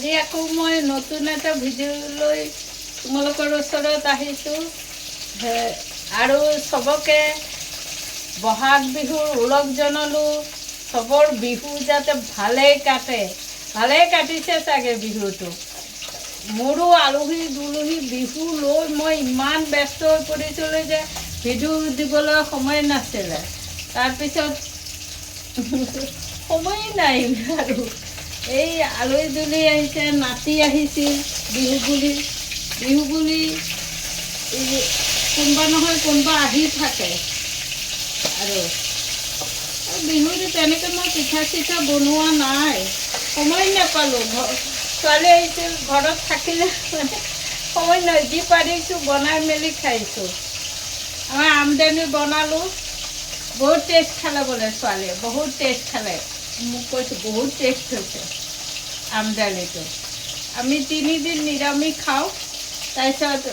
আজি আকৌ মই নতুন এটা ভিডিঅ' লৈ তোমালোকৰ ওচৰত আহিছোঁ আৰু চবকে বহাগ বিহুৰ ওলগ জনালোঁ। চবৰ বিহু যাতে ভালেই কাটে, ভালেই কাটিছে চাগে বিহুটো। মোৰো আলহী দুলহী বিহু লৈ মই ইমান ব্যস্ত হৈ পৰিছিলোঁ যে ভিডিঅ' দিবলৈ সময় নাছিলে। তাৰপিছত সময় নাই আৰু এই আলহী দুলহী আহিছে, নাতি আহিছিল বিহু বুলি কোনোবা নহয় কোনোবা আহি থাকে। আৰু বিহুত তেনেকৈ মই পিঠা চিঠা বনোৱা নাই, সময় নাপালোঁ। ছোৱালী আহিছিল, ঘৰত থাকিলে মানে সময় নহয়, যি পাৰিছোঁ বনাই মেলি খাইছোঁ। আমাৰ আমদানি বনালোঁ, বহুত টেষ্ট খালে বোলে ছোৱালীয়ে, বহুত টেষ্ট খালে। মোক কৈছোঁ বহুত টেষ্ট হৈছে আমদালিটো। আমি 3 দিন নিৰামিষ খাওঁ। তাৰপিছত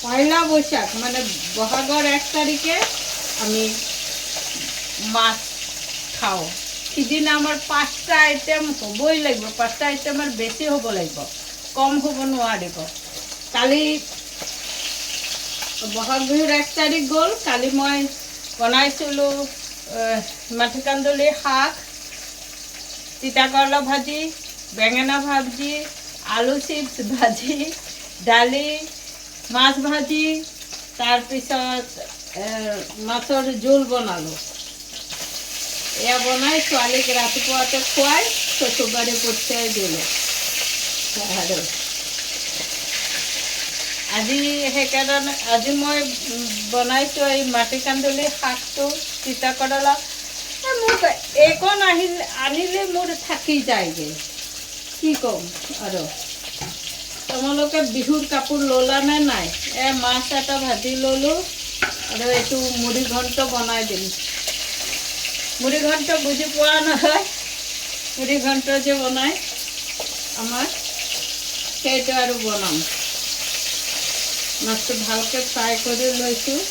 পয়লা বৈশাখ মানে বহাগৰ 1 তাৰিখে আমি মাছ খাওঁ। সিদিনা আমাৰ 5টা আইটেম হ'বই লাগিব, 5টা আইটেমৰ বেছি হ'ব লাগিব, কম হ'ব নোৱাৰিব। কালি বহাগ বিহুৰ 1 তাৰিখ গ'ল, কালি মই বনাইছিলোঁ মাটিকান্দুলি শাক, তিতাকৰলা ভাজি, বেঙেনা ভাজি, আলু চিপ্স ভাজি, দালি, মাছ ভাজি, তাৰপিছত মাছৰ জোল বনালোঁ। এয়া বনাই ছোৱালীক ৰাতিপুৱাতে খুৱাই শ্বশুৰবাৰী পঠিয়াই দিলোঁ। আৰু আজি সেইকাৰণে আজি মই বনাইছোঁ এই মাটিকান্দুলি শাকটো, তিতাকৰলা। মোক এইকণ আনিলে মোৰ থাকি যায়গৈ, কি ক'ম আৰু। তোমালোকে বিহুৰ কাপোৰ ল'লা নে নাই? মাছ এটা ভাজি ল'লোঁ আৰু এইটো মুড়ি ঘণ্ট বনাই দিম। মুড়ি ঘণ্ট বুজি পোৱা নহয়? মুড়ি ঘণ্ট যে বনাই আমাৰ, সেইটো আৰু বনাম। মাছটো ভালকৈ ফ্ৰাই কৰি লৈছোঁ,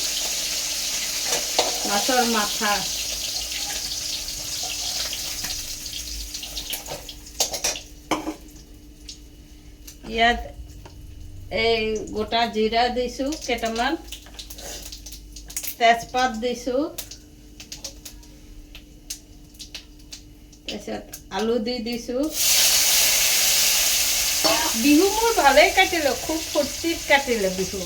মাছৰ মাথা। ইয়াত এই গোটা জিৰা দিছোঁ কেইটামান, তেজপাত দিছোঁ, তাৰপিছত আলু দি দিছোঁ। বিহু মোৰ ভালেই কাটিলোঁ, খুব ফূৰ্তিত কাটিলোঁ বিহু।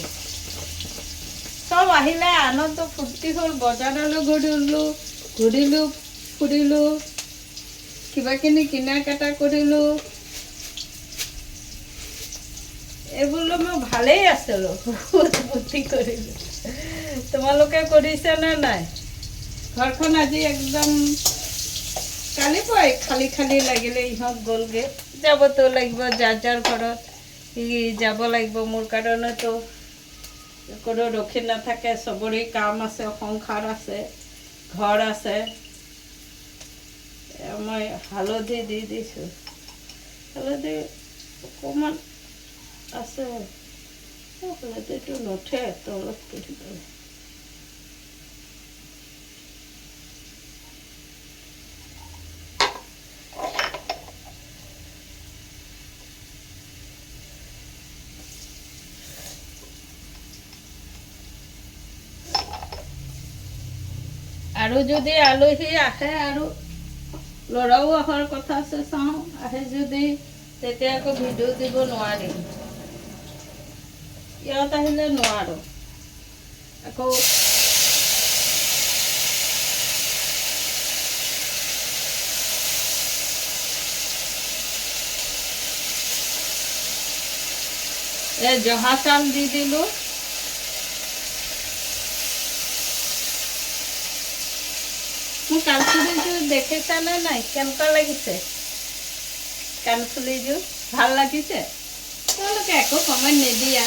চব আহিলে, আনন্দ ফূৰ্তি হ'ল। বজাৰলৈ ঘূৰিলোঁ ফুৰিলোঁ, কিবাকিনি কিনা কাটা কৰিলোঁ। এইবোৰলৈ মই ভালেই আছিলোঁ, বহুত ফূৰ্তি কৰিলোঁ। তোমালোকে কৰিছানে নাই? ঘৰখন আজি একদম কালি পুৱাই খালী খালী লাগিলে। ইহঁত গ'লগৈ, যাবতো লাগিব, যাৰ যাৰ ঘৰত যাব লাগিব। মোৰ কাৰণেতো কোনো ৰখি নাথাকে, চবৰে কাম আছে, সংসাৰ আছে, ঘৰ আছে। মই হালধি দি দিছোঁ, হালধি অকণমান আছে, হালধিটো নুঠে তলত পৰি গ'ল। আৰু যদি আলহী আহে আৰু ল'ৰাও অহাৰ কথা আছে, চাওঁ আহে যদি, তেতিয়া আকৌ ভিডিঅ' দিব নোৱাৰিম। ইয়াত আহিলে নোৱাৰোঁ। আকৌ জহা চাউল দি দিলোঁ। মোৰ কাণফুলিযোৰ দেখিছানে নাই? কেনেকুৱা লাগিছে কাণফুলিযোৰ? ভাল লাগিছে? তোমালোকে একো কমেণ্ট নিদিয়া,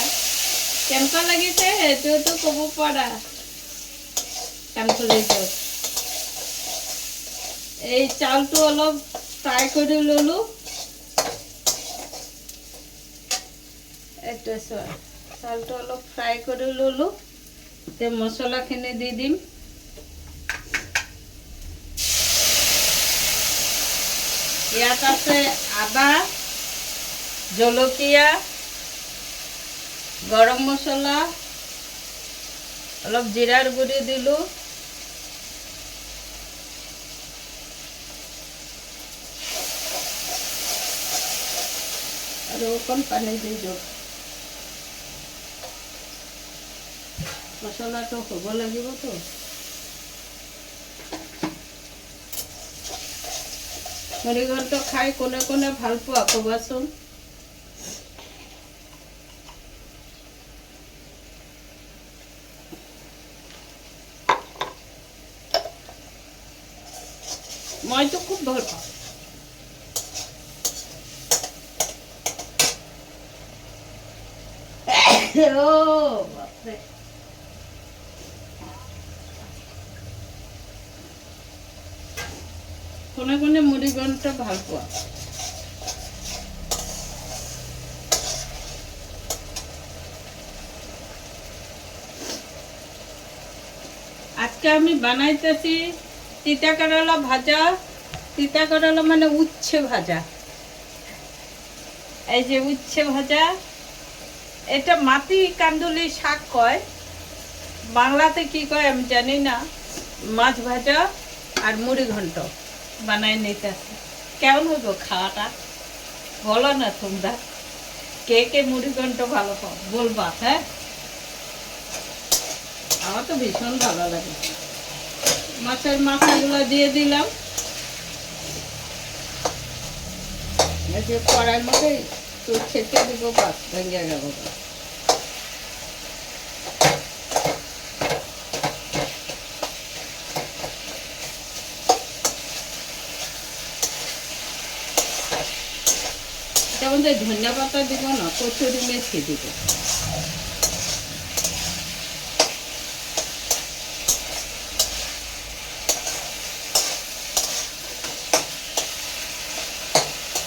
কেনেকুৱা লাগিছে সেইটোতো ক'ব পৰা। কাণফুলিযোৰ এই চাউলটো অলপ ফ্ৰাই কৰি ল'লোঁ। এইটো চোৱা, চাউলটো অলপ ফ্ৰাই কৰি ল'লোঁ। এতিয়া মছলাখিনি দি দিম। ইয়াত আছে আদা, জলকীয়া, গৰম মছলা, অলপ জিৰাৰ গুড়ি দিলোঁ, আৰু অকণ পানী দি দিওঁ। মছলাটো হ'ব লাগিবতো। মুড়িঘণ্ট খাই কোনে কোনে ভাল পোৱা ক'বাচোন। মইতো খুব ভাল পাওঁ। বাপৰে, কোনে কোনে মুড়িঘণ্ট ভাল পোৱা। আজকে আমি বানাইতেছি তিতা করলা ভাজা। তিতা করলা মানে উচ্ছে ভাজা। এই যে উচ্ছে ভাজা, এটা মাটি কান্দুলি শাক কয়, বাংলাতে কি কয় আমি জানি না। মাছ ভাজা আর মুড়িঘণ্ট বানাই নিতেছি। কেমন হইব খাওয়াটা বলো না তোমরা, কে কে মুড়িঘণ্ট ভালো পাও বলবা। হ্যাঁ, আমার তো ভীষণ ভালো লাগে। মাছের মাথাগুলো দিয়ে দিলাম, এই যে কড়াইয়ের মধ্যে একটু ছেঁচে দিব, বাস ভেঙে গেল। এটার মধ্যে ধনিয়া পাতা দিব না, কচুরি মেথি দিব।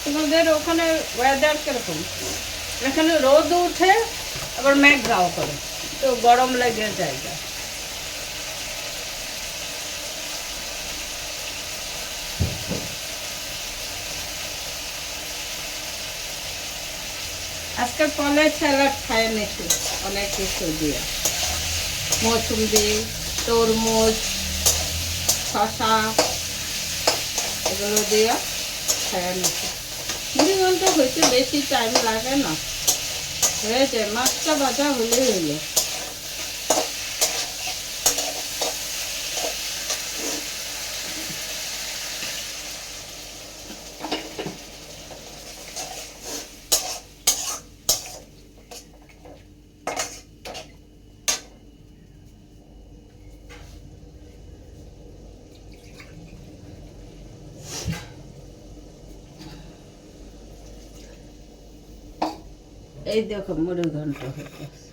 তোমাদের ওখানে ওয়েদার কিরকম? এখানে রোদ উঠে আবার মেঘ গাও করে, তো গরম লেগে জায়গা। আজকে ফলে স্যালাড খায় নিচ্ছি অনেক কিছু দিয়ে, মৌসুম্বি, তরমুজ, শশা এগুলো দিয়ে খায় নিচ্ছি। মুড়িঘণ্ট হইতে বেশি টাইম লাগে না, হয়ে যায়। মাছটা ভাজা হলেই হইল। এই দেখো মুড়িঘণ্ট হয়ে গেছে।